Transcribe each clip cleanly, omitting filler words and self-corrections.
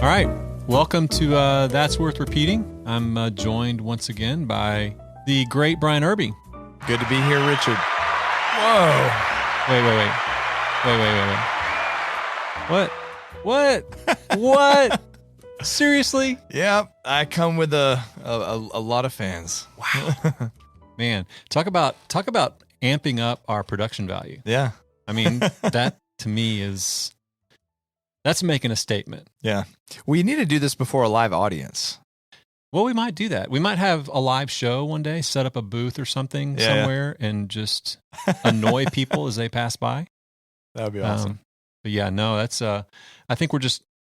All right. Welcome to That's Worth Repeating. I'm joined once again by the great Brian Irby. Good to be here, Richard. Whoa. Wait. What? Seriously? Yeah, I come with a lot of fans. Wow. Man, talk about amping up our production value. Yeah. I mean, that to me that's making a statement. Yeah. We need to do this before a live audience. Well, we might do that. We might have a live show one day, set up a booth or something somewhere and just annoy people as they pass by. That would be awesome. But yeah, no, that's I think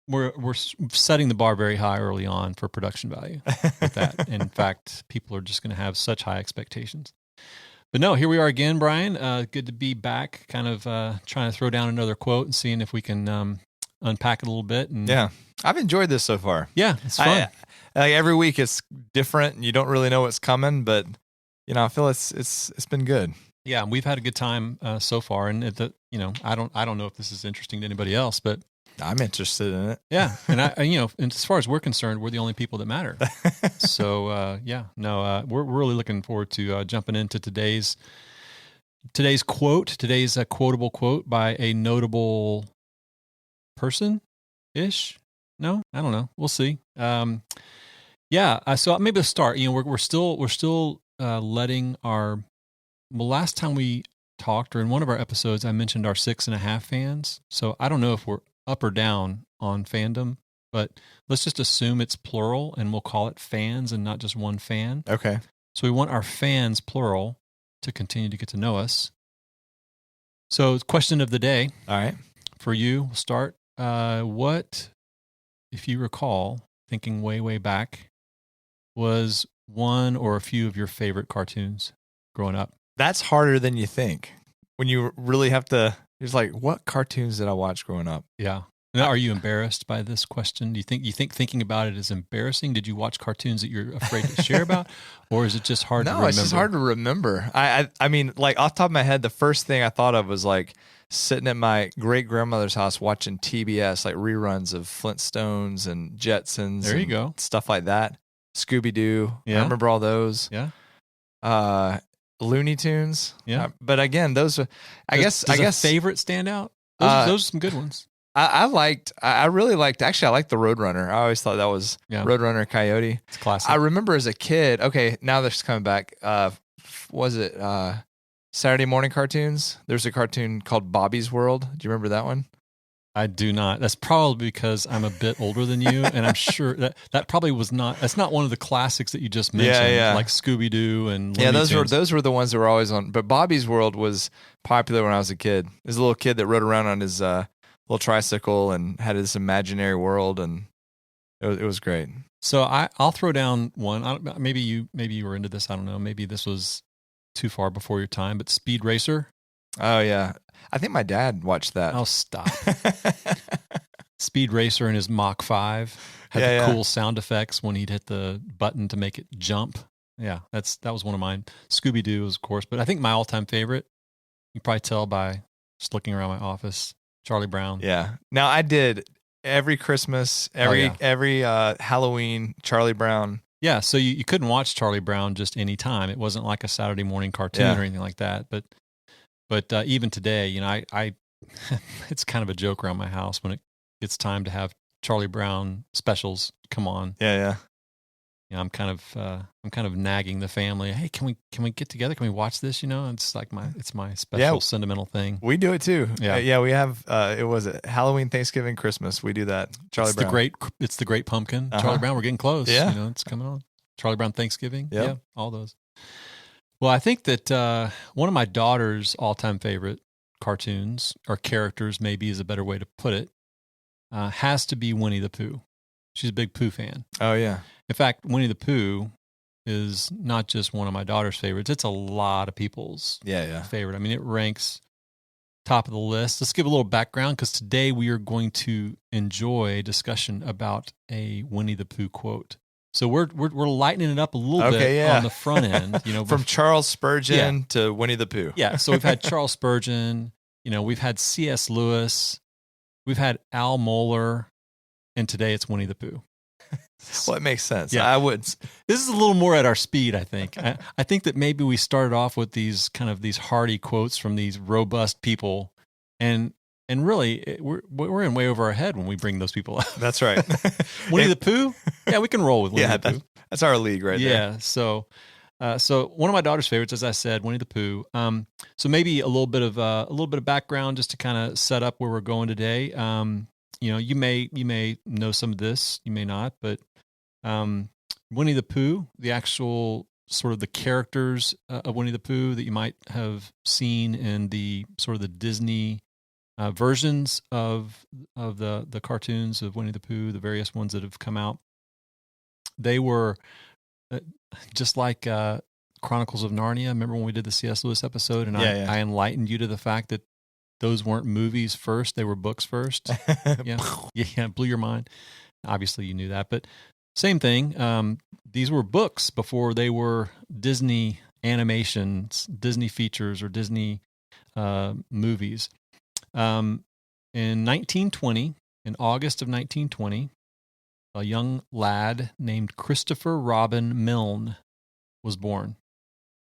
we're setting the bar very high early on for production value with that. In fact, people are just going to have such high expectations. But no, here we are again, Brian. Good to be back, kind of trying to throw down another quote and seeing if we can unpack it a little bit. And yeah, I've enjoyed this so far. Yeah, it's fun. Every week it's different and you don't really know what's coming, but I feel it's been good. Yeah, we've had a good time so far, and I don't know if this is interesting to anybody else, but I'm interested in it. Yeah, and and as far as we're concerned, we're the only people that matter. So we're really looking forward to jumping into today's quote, today's quotable quote by a notable person-ish. No, I don't know. We'll see. So maybe let's start. We're still letting our. Well, last time we talked, or in one of our episodes, I mentioned our 6.5 fans. So I don't know if we're up or down on fandom, but let's just assume it's plural and we'll call it fans and not just one fan. Okay. So we want our fans, plural, to continue to get to know us. So question of the day. All right. For you, we'll start. What, if you recall, thinking way back, was one or a few of your favorite cartoons growing up? That's harder than you think. When you really have to, it's like, what cartoons did I watch growing up? Yeah. Now, are you embarrassed by this question? Do you think thinking about it is embarrassing? Did you watch cartoons that you're afraid to share about, or is it just hard to remember? No, it's just hard to remember. I mean, like off the top of my head, the first thing I thought of was like sitting at my great grandmother's house watching TBS, like reruns of Flintstones and Jetsons. There you go. Stuff like that. Scooby Doo. Yeah. I remember all those. Yeah. Looney Tunes. Yeah. But again, those are, I guess favorite stand out? Those are some good ones. I really liked the Roadrunner. I always thought that was Roadrunner Coyote. It's classic. I remember as a kid, okay, now this is coming back. Was it Saturday morning cartoons? There's a cartoon called Bobby's World. Do you remember that one? I do not. That's probably because I'm a bit older than you, and I'm sure that probably was not. That's not one of the classics that you just mentioned, like Scooby Doo and Looney Tunes. Those were the ones that were always on. But Bobby's World was popular when I was a kid. There's a little kid that rode around on his little tricycle and had this imaginary world, and it was great. So I'll throw down one. Maybe you were into this. I don't know. Maybe this was too far before your time. But Speed Racer. Oh yeah. I think my dad watched that. Oh, stop. Speed Racer and his Mach 5 had the cool sound effects when he'd hit the button to make it jump. Yeah, that was one of mine. Scooby Doo was, of course, but I think my all-time favorite, you can probably tell by just looking around my office, Charlie Brown. Yeah. Now I did every Christmas, every Halloween, Charlie Brown. Yeah, so you couldn't watch Charlie Brown just any time. It wasn't like a Saturday morning cartoon or anything like that, But even today, I it's kind of a joke around my house when it's time to have Charlie Brown specials come on. Yeah. I'm kind of nagging the family. Hey, can we get together? Can we watch this? It's like my special sentimental thing. We do it too. Yeah. We have it was Halloween, Thanksgiving, Christmas. We do that. Charlie Brown. It's the Great Pumpkin. Uh-huh. Charlie Brown. We're getting close. Yeah, it's coming on. Charlie Brown Thanksgiving. Yep. Yeah, all those. Well, I think that one of my daughter's all-time favorite cartoons, or characters maybe is a better way to put it, has to be Winnie the Pooh. She's a big Pooh fan. Oh, yeah. In fact, Winnie the Pooh is not just one of my daughter's favorites. It's a lot of people's favorite. I mean, it ranks top of the list. Let's give a little background, because today we are going to enjoy a discussion about a Winnie the Pooh quote. So we're lightening it up a little bit on the front end, from Charles Spurgeon to Winnie the Pooh. Yeah. So we've had Charles Spurgeon, we've had C.S. Lewis, we've had Al Mohler, and today it's Winnie the Pooh. Well, it makes sense. Yeah. I would. This is a little more at our speed, I think. I think that maybe we started off with these hearty quotes from these robust people, and really we're in way over our head when we bring those people up. That's right. Winnie the Pooh? Yeah, we can roll with Winnie the Pooh. That's our league right there. Yeah, so one of my daughter's favorites, as I said, Winnie the Pooh. So maybe a little bit of background just to kind of set up where we're going today. You may know some of this, you may not, but Winnie the Pooh, the actual sort of the characters of Winnie the Pooh that you might have seen in the sort of the Disney versions of the cartoons of Winnie the Pooh, the various ones that have come out. They were just like Chronicles of Narnia. Remember when we did the C.S. Lewis episode, and I enlightened you to the fact that those weren't movies first; they were books first. Yeah, blew your mind. Obviously, you knew that, but same thing. These were books before they were Disney animations, Disney features, or Disney movies. In 1920, in August of 1920, a young lad named Christopher Robin Milne was born.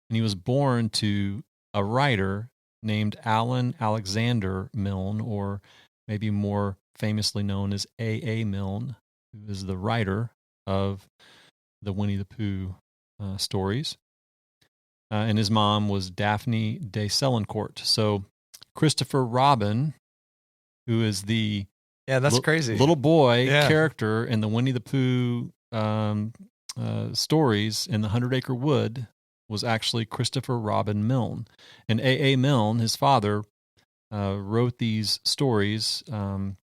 And he was born to a writer named Alan Alexander Milne, or maybe more famously known as A.A. Milne, who is the writer of the Winnie the Pooh stories. And his mom was Daphne de Sélincourt. So Christopher Robin, who is the that's crazy little boy character in the Winnie the Pooh stories in the 100 Acre Wood, was actually Christopher Robin Milne. And A.A. Milne, his father, wrote these stories kind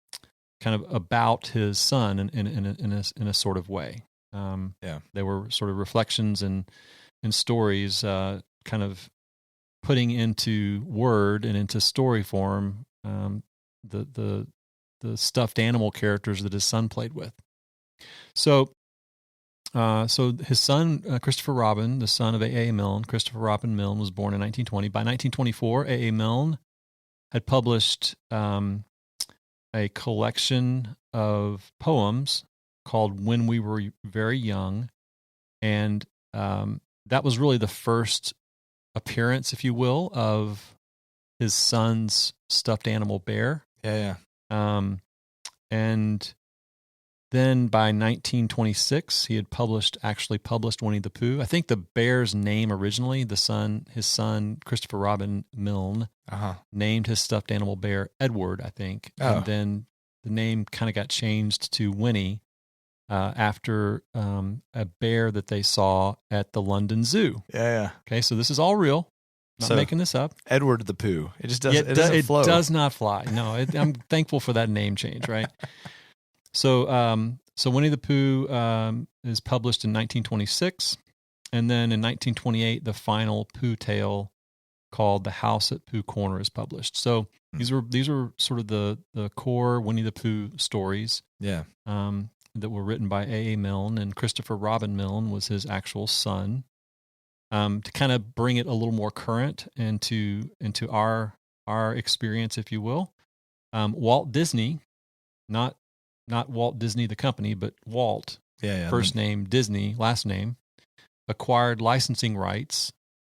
of about his son in a sort of way. They were sort of reflections and stories, kind of putting into word and into story form the stuffed animal characters that his son played with. So his son, Christopher Robin, the son of A.A. Milne, Christopher Robin Milne, was born in 1920. By 1924, A.A. Milne had published a collection of poems called When We Were Very Young, and that was really the first appearance, if you will, of his son's stuffed animal bear. And then by 1926, he had actually published Winnie the Pooh. I think the bear's name originally, his son, Christopher Robin Milne, named his stuffed animal bear Edward, I think. And then the name kind of got changed to Winnie after a bear that they saw at the London Zoo. Okay, so this is all real. Not making this up. Edward the Pooh. It just doesn't. It doesn't flow. It does not fly. No, I'm thankful for that name change. Right. So Winnie the Pooh is published in 1926, and then in 1928, the final Pooh tale called "The House at Pooh Corner" is published. So these were sort of the core Winnie the Pooh stories. That were written by A.A. Milne, and Christopher Robin Milne was his actual son. To kind of bring it a little more current into our experience, if you will, Walt Disney, not Walt Disney the company, but Walt, first name, Disney, last name, acquired licensing rights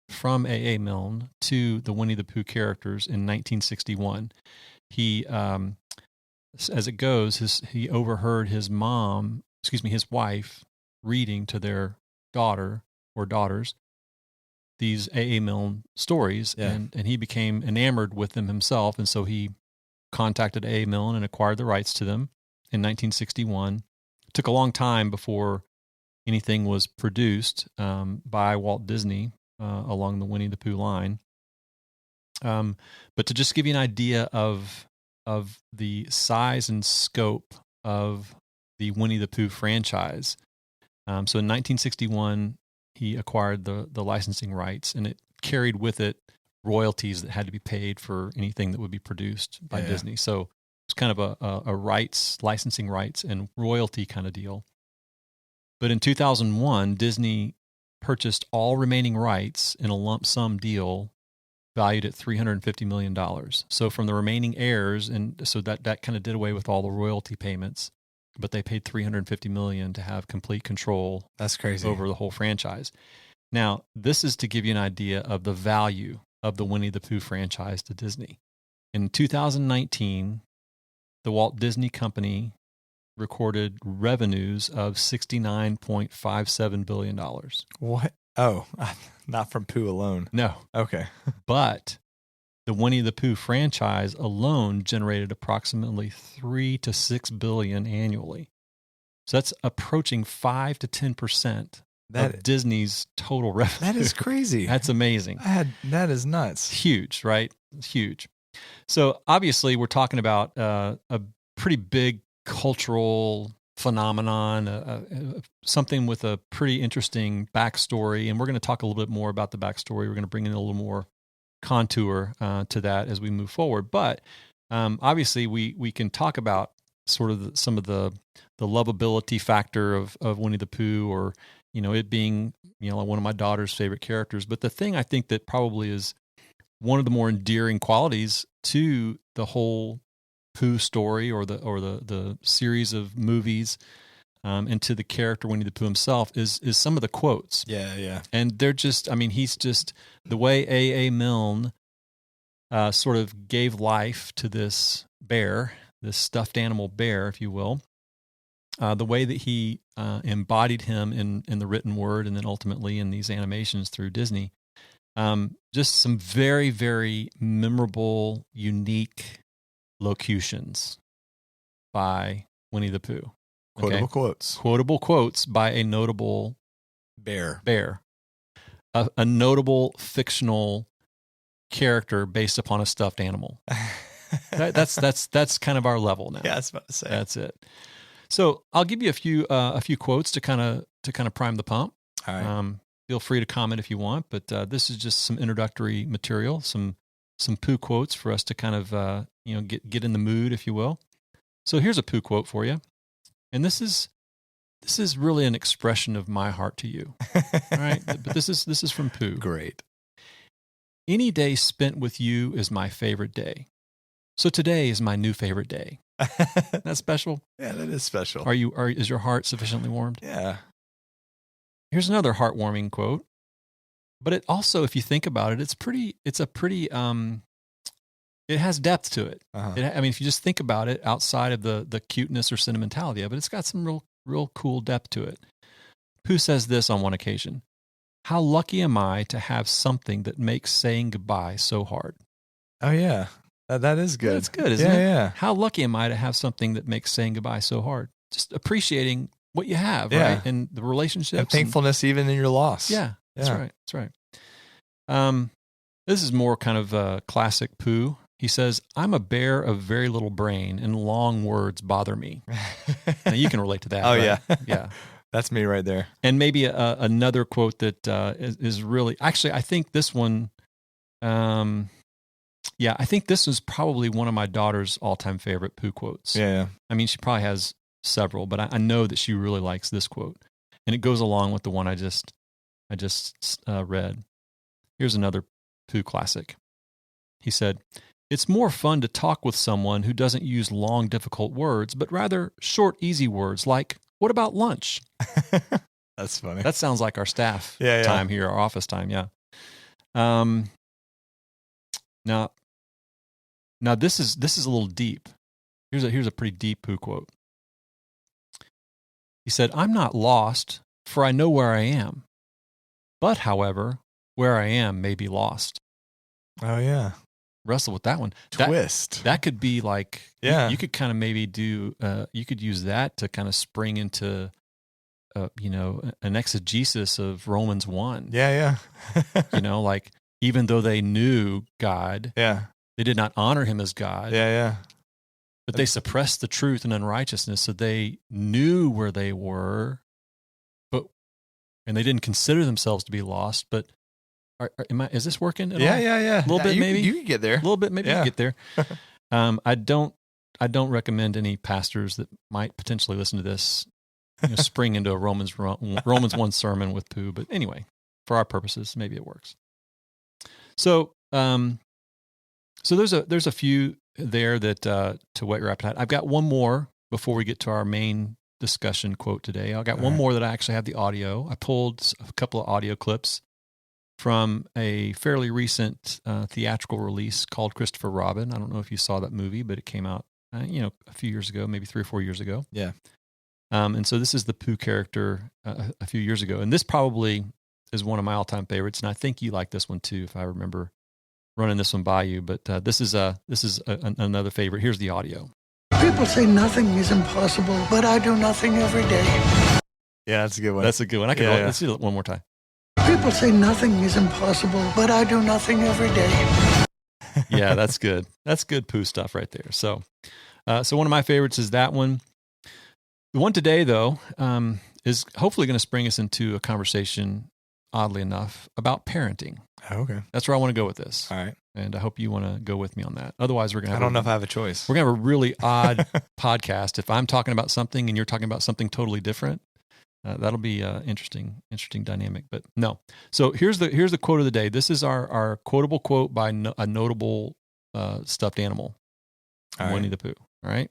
from A.A. Milne to the Winnie the Pooh characters in 1961. He, as it goes, he overheard his wife reading to their daughter or daughters these A.A. Milne stories, and he became enamored with them himself, and so he contacted A.A. Milne and acquired the rights to them in 1961. It took a long time before anything was produced by Walt Disney along the Winnie the Pooh line. But to just give you an idea of the size and scope of the Winnie the Pooh franchise, so in 1961, he acquired the licensing rights, and it carried with it royalties that had to be paid for anything that would be produced by Disney. So it's kind of a licensing rights and royalty kind of deal. But in 2001, Disney purchased all remaining rights in a lump sum deal valued at $350 million. So from the remaining heirs, and so that kind of did away with all the royalty payments. but they paid $350 million to have complete control. That's crazy. Over the whole franchise. Now, this is to give you an idea of the value of the Winnie the Pooh franchise to Disney. In 2019, the Walt Disney Company recorded revenues of $69.57 billion. What? Oh, not from Pooh alone. No. Okay. But the Winnie the Pooh franchise alone generated approximately $3 to $6 billion annually. So that's approaching 5 to 10% of Disney's total revenue. That is crazy. That's amazing. That is nuts. Huge, right? It's huge. So obviously we're talking about a pretty big cultural phenomenon, something with a pretty interesting backstory. And we're going to talk a little bit more about the backstory. We're going to bring in a little more contour to that as we move forward. But obviously we can talk about sort of some of the lovability factor of Winnie the Pooh, or, it being, one of my daughter's favorite characters. But the thing I think that probably is one of the more endearing qualities to the whole Pooh story, or the series of movies, and to the character Winnie the Pooh himself is some of the quotes. Yeah. And they're just, he's just, the way A.A. Milne sort of gave life to this bear, this stuffed animal bear, if you will, the way that he embodied him in the written word, and then ultimately in these animations through Disney. Just some very, very memorable, unique locutions by Winnie the Pooh. Quotable quotes. Quotable quotes by a notable bear. A notable fictional character based upon a stuffed animal. That's kind of our level now. Yeah, I was about to say. That's it. So I'll give you a few quotes to kind of prime the pump. All right. Feel free to comment if you want, but this is just some introductory material, some Pooh quotes for us to kind of get in the mood, if you will. So here's a Pooh quote for you, and this is really an expression of my heart to you. All right, but this is from Pooh. Great. Any day spent with you is my favorite day. So today is my new favorite day. That's special. Yeah, that is special. Is your heart sufficiently warmed? Yeah. Here's another heartwarming quote. But it also, if you think about it, it has depth to it. Uh-huh. If you just think about it outside of the cuteness or sentimentality of it, it's got some real cool depth to it. Pooh says this on one occasion: "How lucky am I to have something that makes saying goodbye so hard?" Oh yeah, that is good. That's good, isn't it? Yeah. How lucky am I to have something that makes saying goodbye so hard? Just appreciating what you have, Yeah. right? And the relationships. And thankfulness even in your loss. Yeah, that's right. That's right. This is more kind of a classic Pooh. He says, "I'm a bear of very little brain, and long words bother me." Now you can relate to that. Oh, right? yeah. Yeah. That's me right there. And maybe another quote that is really, actually, I think this one, I think this is probably one of my daughter's all-time favorite Pooh quotes. Yeah. She probably has several, but I know that she really likes this quote, and it goes along with the one I just read. Here's another Pooh classic. He said, "It's more fun to talk with someone who doesn't use long, difficult words, but rather short, easy words like, 'What about lunch?'" That's funny. That sounds like our staff Yeah. time here, our office time. Yeah. Now this is a little deep. Here's a pretty deep Pooh quote. He said, "I'm not lost, for I know where I am. But, however, where I am may be lost." Oh yeah. Wrestle with that one. Twist. That could be like, Yeah. you could kind of maybe do, you could use that to kind of spring into, an exegesis of Romans 1. Yeah. Like, even though they knew God, Yeah. they did not honor him as God. Yeah. But they suppressed the truth and unrighteousness, so they knew where they were, and they didn't consider themselves to be lost. But is this working at all? Yeah. A little bit, maybe. You can get there. A little bit, maybe. Yeah. You get there. I don't recommend any pastors that might potentially listen to this spring into a Romans 1 sermon with Pooh. But anyway, for our purposes, maybe it works. So there's a few there that to whet your appetite. I've got one more before we get to our main discussion quote today. I got All one right. more that I actually have the audio. I pulled a couple of audio clips from a fairly recent theatrical release called Christopher Robin. I don't know if you saw that movie, but it came out, a few years ago, maybe 3 or 4 years ago. Yeah. And so this is the Pooh character a few years ago. And this probably is one of my all-time favorites. And I think you like this one too, if I remember running this one by you. But this is another favorite. Here's the audio. People say nothing is impossible, but I do nothing every day. Yeah, that's a good one. That's a good one. Let's do it one more time. People say nothing is impossible, but I do nothing every day. Yeah, that's good. That's good Pooh stuff right there. So one of my favorites is that one. The one today, though, is hopefully going to spring us into a conversation, oddly enough, about parenting. Oh, okay. That's where I want to go with this. All right. And I hope you want to go with me on that. Otherwise, we're going to I don't know if I have a choice. We're going to have a really odd podcast. If I'm talking about something and you're talking about something totally different, that'll be interesting dynamic. But no. So here's the quote of the day. This is our quotable quote by a notable stuffed animal, Winnie the Pooh. All right.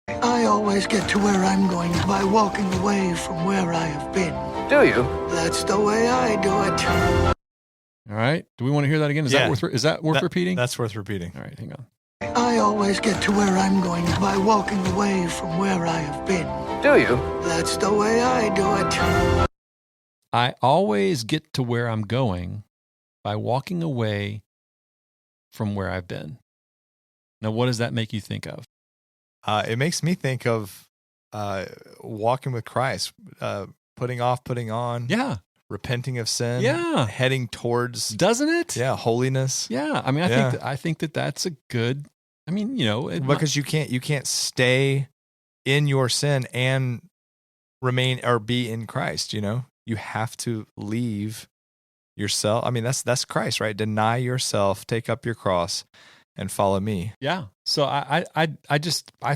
I always get to where I'm going by walking away from where I have been. Do you? That's the way I do it. All right. Do we want to hear that again? Is that worth repeating? That's worth repeating. All right. Hang on. I always get to where I'm going by walking away from where I have been. Do you? That's the way I do it. I always get to where I'm going by walking away from where I've been. Now, what does that make you think of? It makes me think of walking with Christ, putting off, putting on. Yeah. Repenting of sin. Yeah. Heading towards. Doesn't it? Yeah. Holiness. Yeah. I mean, I think that's a good, because you can't stay in your sin and remain or be in Christ. You have to leave yourself. I mean, that's Christ, right? Deny yourself, take up your cross, and follow me. Yeah. So I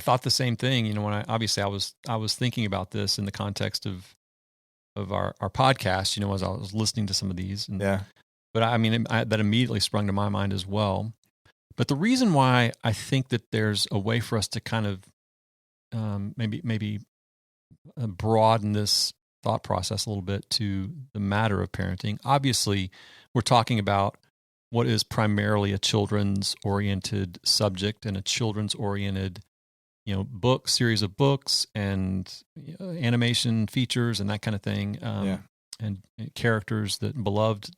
thought the same thing. When I was thinking about this in the context of our podcast. As I was listening to some of these. But I mean, that immediately sprung to my mind as well. But the reason why I think that there's a way for us to kind of maybe broaden this thought process a little bit to the matter of parenting. Obviously, we're talking about what is primarily a children's oriented subject and a children's oriented, series of books and animation features and that kind of thing. And characters beloved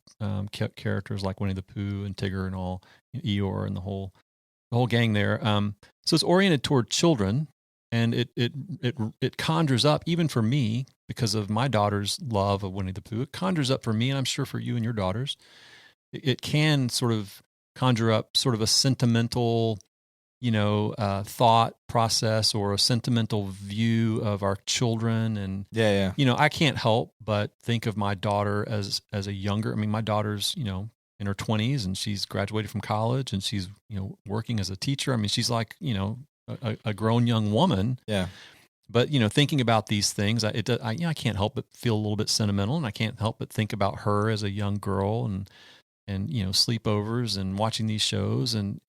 characters like Winnie the Pooh and Tigger and all, Eeyore and the whole gang there. So it's oriented toward children, and it conjures up, even for me, because of my daughter's love of Winnie the Pooh, it conjures up for me, and I'm sure for you and your daughters, it can sort of conjure up sort of a sentimental, thought process or a sentimental view of our children. And, I can't help but think of my daughter as a younger, my daughter's, in her 20s, and she's graduated from college, and she's, working as a teacher. She's like, a grown young woman. Yeah. But, thinking about these things, I can't help but feel a little bit sentimental, and I can't help but think about her as a young girl and sleepovers and watching these shows and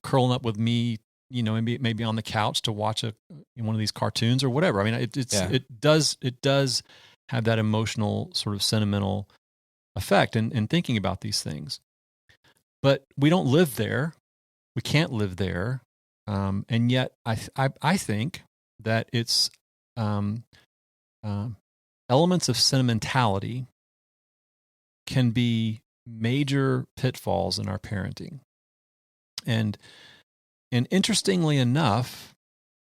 curling up with me, maybe on the couch to watch one of these cartoons or whatever. It does have that emotional sort of sentimental effect in thinking about these things. But we don't live there. We can't live there. And yet I think that it's elements of sentimentality can be major pitfalls in our parenting. And interestingly enough,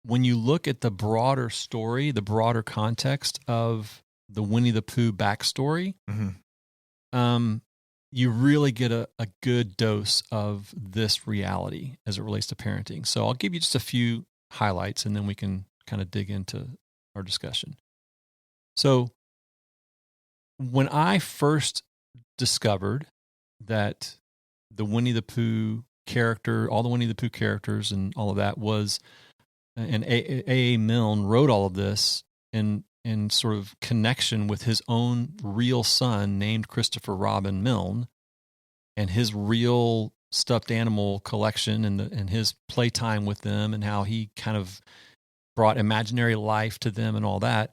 when you look at the broader story, the broader context of the Winnie the Pooh backstory, you really get a good dose of this reality as it relates to parenting. So I'll give you just a few highlights, and then we can kind of dig into our discussion. So when I first discovered that the Winnie the Pooh character, all the Winnie the Pooh characters and all of that was, and A.A. Milne wrote all of this in sort of connection with his own real son named Christopher Robin Milne and his real stuffed animal collection and his playtime with them, and how he kind of brought imaginary life to them and all that,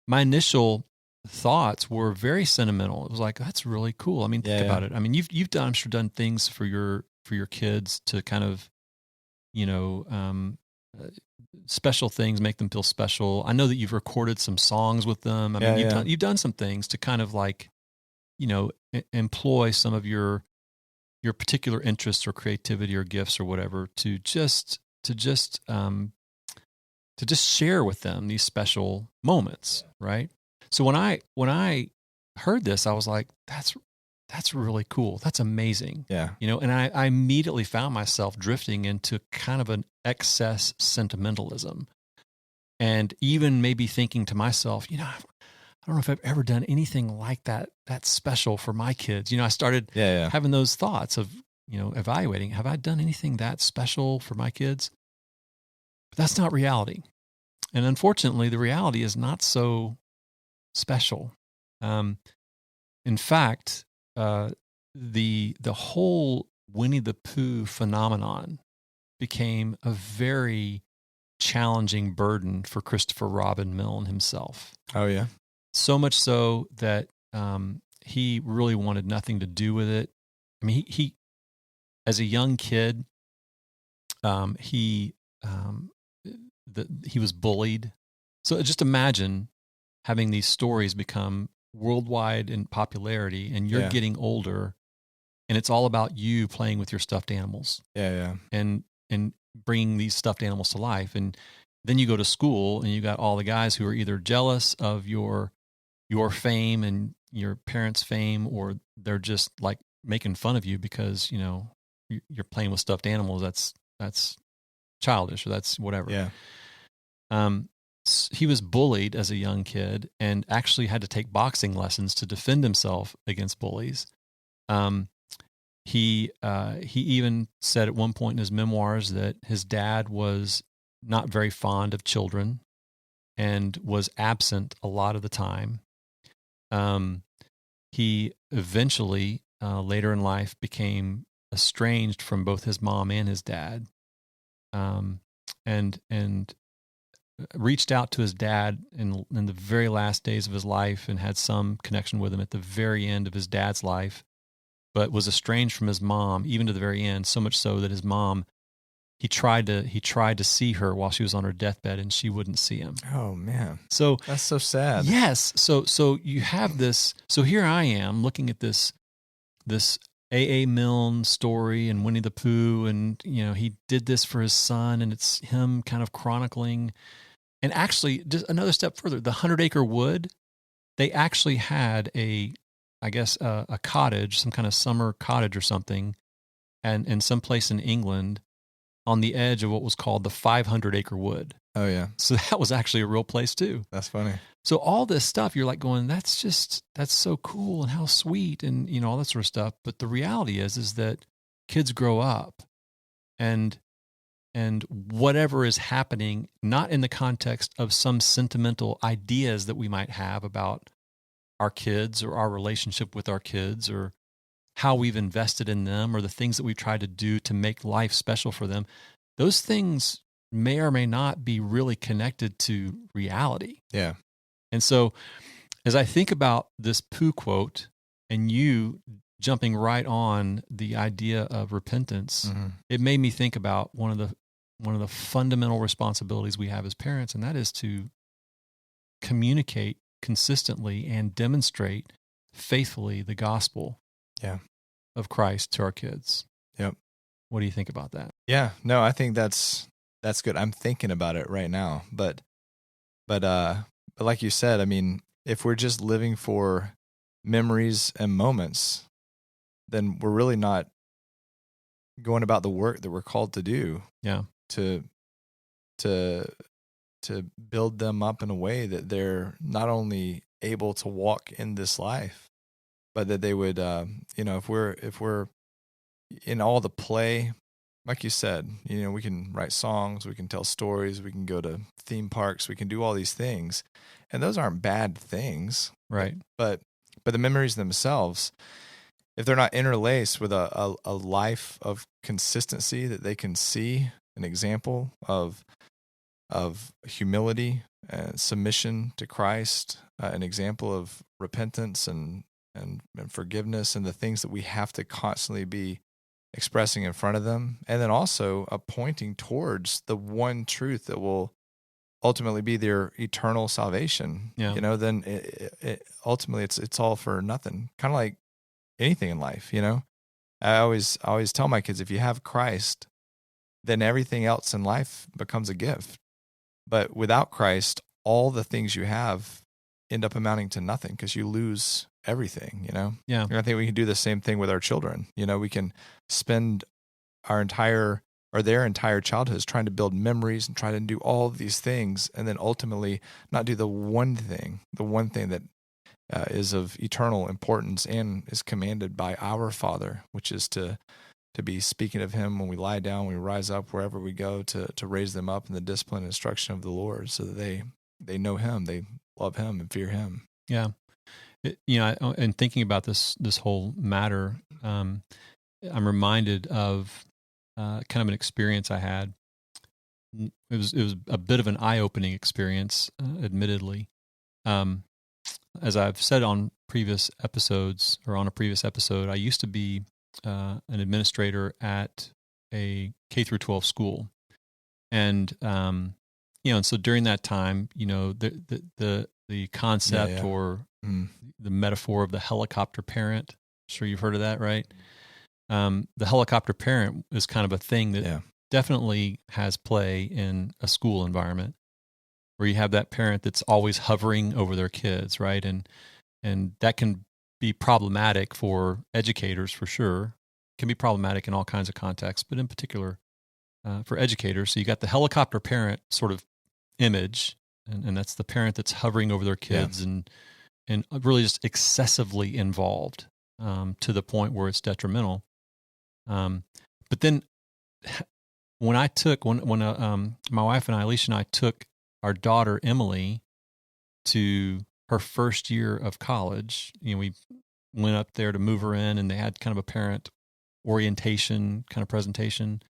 my initial thoughts were very sentimental. It was like, that's really cool. I mean, think about it. I mean, you've done, I'm sure, done things for your kids to kind of, special things, make them feel special. I know that you've recorded some songs with them. I mean, you've done some things to kind of like, employ some of your particular interests or creativity or gifts or whatever to just share with them these special moments, right? So when I heard this, I was like, that's really cool. That's amazing. Yeah. And I immediately found myself drifting into kind of an excess sentimentalism, and even maybe thinking to myself, I don't know if I've ever done anything like that special for my kids. I started having those thoughts of, evaluating, have I done anything that special for my kids? But that's not reality. And unfortunately, the reality is not so special. In fact, the whole Winnie the Pooh phenomenon became a very challenging burden for Christopher Robin Milne himself. Oh, yeah. So much so that he really wanted nothing to do with it. I mean, he as a young kid, he was bullied. So just imagine having these stories become worldwide in popularity, and you're getting older, and it's all about you playing with your stuffed animals. Yeah. And bringing these stuffed animals to life. And then you go to school, and you got all the guys who are either jealous of your fame and your parents' fame, or they're just like making fun of you because, you're playing with stuffed animals. That's childish, or that's whatever. Yeah. He was bullied as a young kid and actually had to take boxing lessons to defend himself against bullies. He even said at one point in his memoirs that his dad was not very fond of children and was absent a lot of the time. He eventually, later in life, became estranged from both his mom and his dad, and reached out to his dad in the very last days of his life and had some connection with him at the very end of his dad's life, but was estranged from his mom even to the very end, so much so that his mom, he tried to see her while she was on her deathbed, and she wouldn't see him. Oh, man. So that's so sad. Yes. So you have this. So here I am looking at this A.A. Milne story and Winnie the Pooh, and he did this for his son, and it's him kind of chronicling. And actually, just another step further, the 100 Acre Wood, they actually had a cottage, some kind of summer cottage or something, and in some place in England on the edge of what was called the 500 Acre Wood. Oh, yeah. So that was actually a real place too. That's funny. So all this stuff, you're like going, that's so cool and how sweet and, all that sort of stuff. But the reality is that kids grow up and whatever is happening, not in the context of some sentimental ideas that we might have about our kids or our relationship with our kids or how we've invested in them or the things that we've tried to do to make life special for them, those things may or may not be really connected to reality. Yeah. And so as I think about this Pooh quote and you jumping right on the idea of repentance, it made me think about one of the fundamental responsibilities we have as parents, and that is to communicate consistently and demonstrate faithfully the gospel of Christ to our kids. Yep. What do you think about that? Yeah, no, I think that's good. I'm thinking about it right now, but like you said, I mean, if we're just living for memories and moments, then we're really not going about the work that we're called to do. Yeah. To build them up in a way that they're not only able to walk in this life, but that they would, if we're in all the play, like you said, we can write songs, we can tell stories, we can go to theme parks, we can do all these things, and those aren't bad things, right? But the memories themselves, if they're not interlaced with a life of consistency that they can see, an example of of humility and submission to Christ, an example of repentance and forgiveness, and the things that we have to constantly be expressing in front of them, and then also pointing towards the one truth that will ultimately be their eternal salvation. Yeah. Then ultimately it's all for nothing. Kind of like anything in life. I always tell my kids, if you have Christ, then everything else in life becomes a gift. But without Christ, all the things you have end up amounting to nothing because you lose everything, Yeah. And I think we can do the same thing with our children. We can spend their entire childhoods trying to build memories and try to do all of these things, and then ultimately not do the one thing that is of eternal importance and is commanded by our Father, which is to be speaking of Him when we lie down, when we rise up, wherever we go, to raise them up in the discipline and instruction of the Lord, so that they know Him, they love Him, and fear Him. Yeah. And thinking about this whole matter, I'm reminded of kind of an experience I had. It was a bit of an eye-opening experience, admittedly. As I've said on previous episodes, or on a previous episode, I used to be an administrator at a K through 12 school, and and so during that time, the concept or the metaphor of the helicopter parent. I'm sure you've heard of that, right? The helicopter parent is kind of a thing that definitely has play in a school environment, where you have that parent that's always hovering over their kids, right? And that can be problematic for educators, for sure. It can be problematic in all kinds of contexts, but in particular for educators. So you got the helicopter parent sort of image, and that's the parent that's hovering over their kids and really just excessively involved to the point where it's detrimental. But then when my wife and I, Alicia and I, took our daughter Emily to her first year of college, we went up there to move her in, and they had kind of a parent orientation kind of presentation.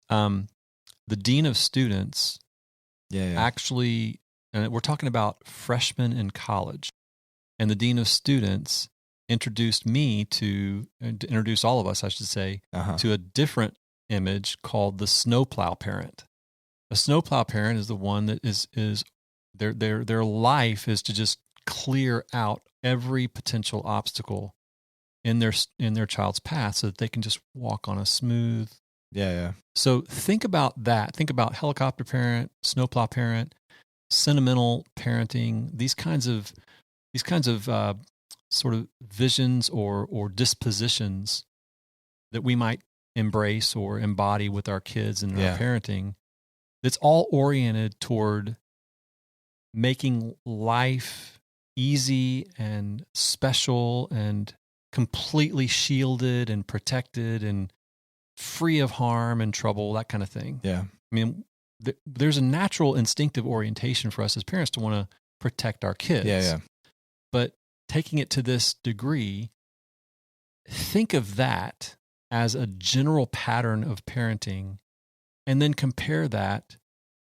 The dean of students actually, and we're talking about freshmen in college, and the dean of students introduced all of us, I should say, to a different image called the snowplow parent. A snowplow parent is the one that is their life is to just clear out every potential obstacle in their child's path so that they can just walk on a smooth. So think about that. Think about helicopter parent, snowplow parent, sentimental parenting. These kinds of sort of visions or dispositions that we might embrace or embody with our kids and our parenting. That's all oriented toward making life easy and special and completely shielded and protected and free of harm and trouble, that kind of thing. Yeah. I mean, there's a natural instinctive orientation for us as parents to want to protect our kids. Yeah. But taking it to this degree, think of that as a general pattern of parenting, and then compare that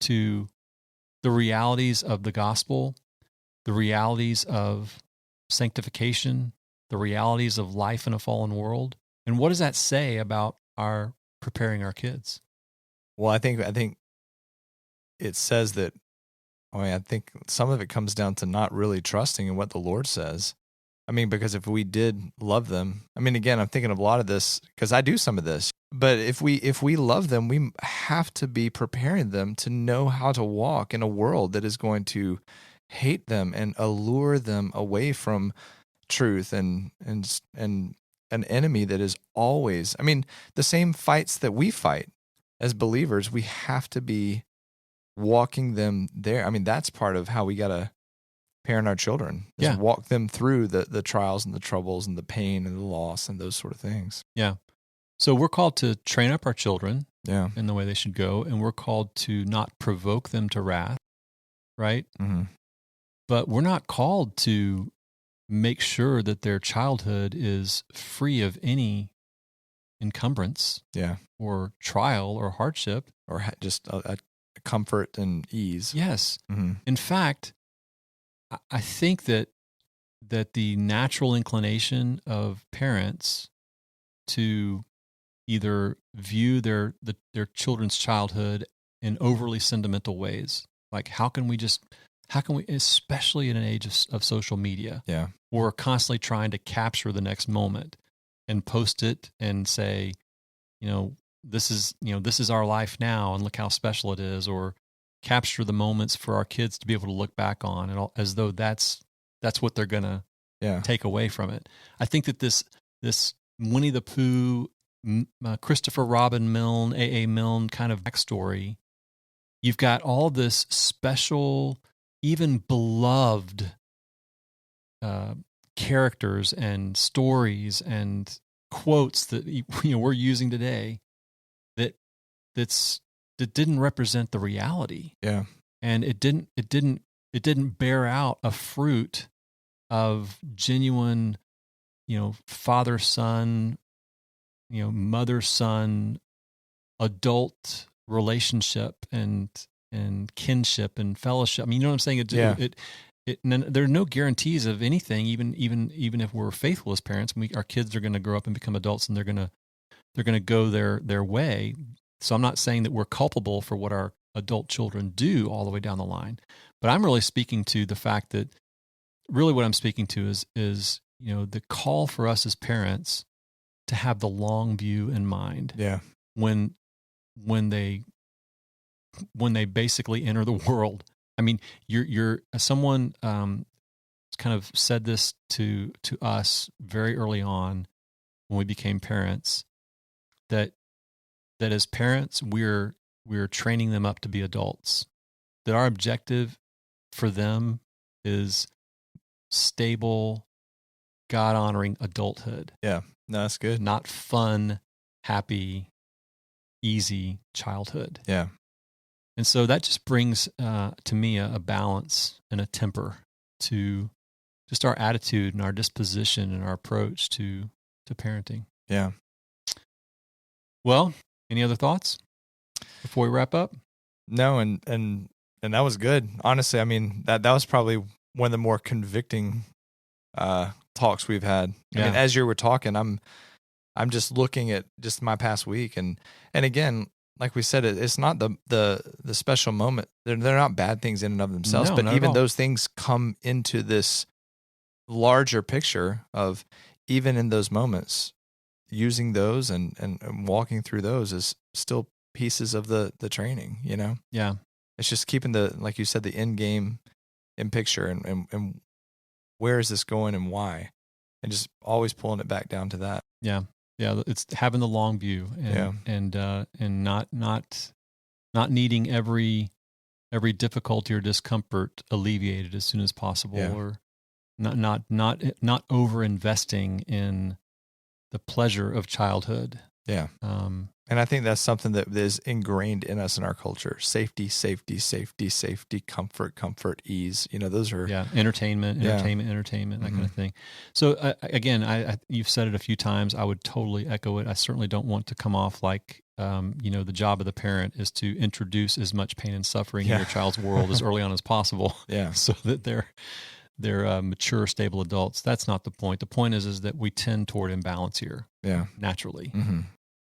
to the realities of the gospel, the realities of sanctification, the realities of life in a fallen world. And what does that say about our preparing our kids? Well, I think it says that, I think some of it comes down to not really trusting in what the Lord says. I mean, because if we did love them, I mean, again, I'm thinking of a lot of this because I do some of this, but if we love them, we have to be preparing them to know how to walk in a world that is going to hate them and allure them away from truth and an enemy that is always, I mean, the same fights that we fight as believers, we have to be walking them there. I mean, that's part of how we got to parent our children, is walk them through the trials and the troubles and the pain and the loss and those sort of things. Yeah. So we're called to train up our children in the way they should go, and we're called to not provoke them to wrath, right? Mm-hmm. But we're not called to make sure that their childhood is free of any encumbrance or trial or hardship. Or just a comfort and ease. Yes. Mm-hmm. In fact, I think that the natural inclination of parents to either view their children's childhood in overly sentimental ways, like how can we, especially in an age of social media, we're constantly trying to capture the next moment and post it and say, this is our life now, and look how special it is, or capture the moments for our kids to be able to look back on, and as though that's what they're gonna take away from it. I think that this Winnie the Pooh, Christopher Robin Milne, A.A. Milne kind of backstory, you've got all this special, even beloved characters and stories and quotes that we're using today that didn't represent the reality. Yeah. And it didn't bear out a fruit of genuine, father-son, mother-son, adult relationship and kinship and fellowship. I mean, you know what I'm saying? There are no guarantees of anything, even if we're faithful as parents. Our kids are going to grow up and become adults, and they're going to go their way. So I'm not saying that we're culpable for what our adult children do all the way down the line, but I'm really speaking to the fact that really what I'm speaking to is the call for us as parents to have the long view in mind. Yeah. When they basically enter the world. I mean, someone kind of said this to us very early on when we became parents, that as parents we're training them up to be adults. That our objective for them is stable, God-honoring adulthood. Yeah, no, that's good. Not fun, happy, easy childhood. Yeah. And so that just brings to me a balance and a temper to just our attitude and our disposition and our approach to parenting. Yeah. Well, any other thoughts before we wrap up? No, and that was good. Honestly, I mean, that was probably one of the more convicting talks we've had. I mean, as you were talking, I'm just looking at just my past week, and again, like we said, it's not the special moment. They're not bad things in and of themselves, but even those things come into this larger picture of, even in those moments, using those and walking through those is still pieces of the training, Yeah. It's just keeping like you said, the end game in picture and where is this going and why, and just always pulling it back down to that. Yeah. Yeah. It's having the long view and not needing every difficulty or discomfort alleviated as soon as possible, or not over investing in the pleasure of childhood. Yeah. And I think that's something that is ingrained in us in our culture. Safety, safety, safety, safety, comfort, ease. Those are... Yeah, entertainment, that kind of thing. So again, you've said it a few times. I would totally echo it. I certainly don't want to come off like, the job of the parent is to introduce as much pain and suffering in your child's world as early on as possible. Yeah. So that they're mature, stable adults. That's not the point. The point is that we tend toward imbalance here. Yeah. Naturally. Mm-hmm.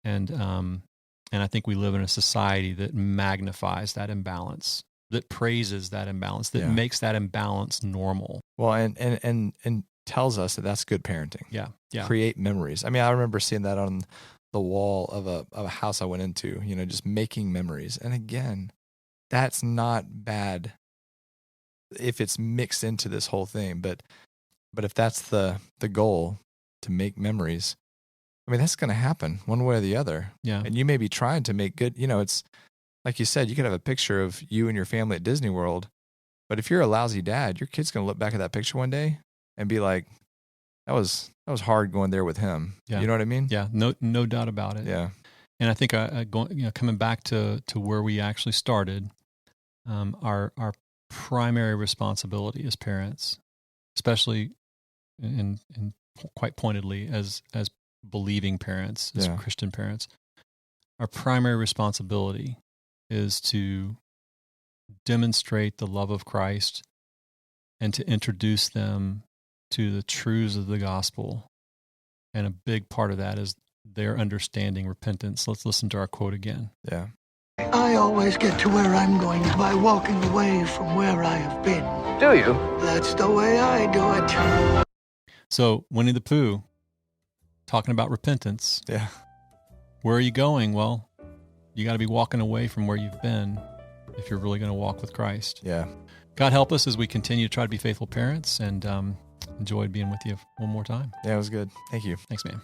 And I think we live in a society that magnifies that imbalance, that praises that imbalance, that makes that imbalance normal. Well, and tells us that that's good parenting. Yeah. Yeah. Create memories. I mean, I remember seeing that on the wall of a house I went into, just making memories. And again, that's not bad if it's mixed into this whole thing. But if that's the goal, to make memories, I mean, that's going to happen one way or the other. Yeah. And you may be trying to make good, it's like you said, you could have a picture of you and your family at Disney World, but if you're a lousy dad, your kid's going to look back at that picture one day and be like, that was hard going there with him. Yeah. You know what I mean? Yeah. No doubt about it. Yeah. And I think coming back to where we actually started, our primary responsibility as parents, especially and quite pointedly as believing parents, as Christian parents, our primary responsibility is to demonstrate the love of Christ and to introduce them to the truths of the gospel. And a big part of that is their understanding repentance. Let's listen to our quote again. Yeah. I always get to where I'm going by walking away from where I have been. Do you? That's the way I do it. So, Winnie the Pooh, talking about repentance. Yeah. Where are you going? Well, you got to be walking away from where you've been if you're really going to walk with Christ. Yeah. God help us as we continue to try to be faithful parents, and enjoyed being with you one more time. Yeah, it was good. Thank you. Thanks, man.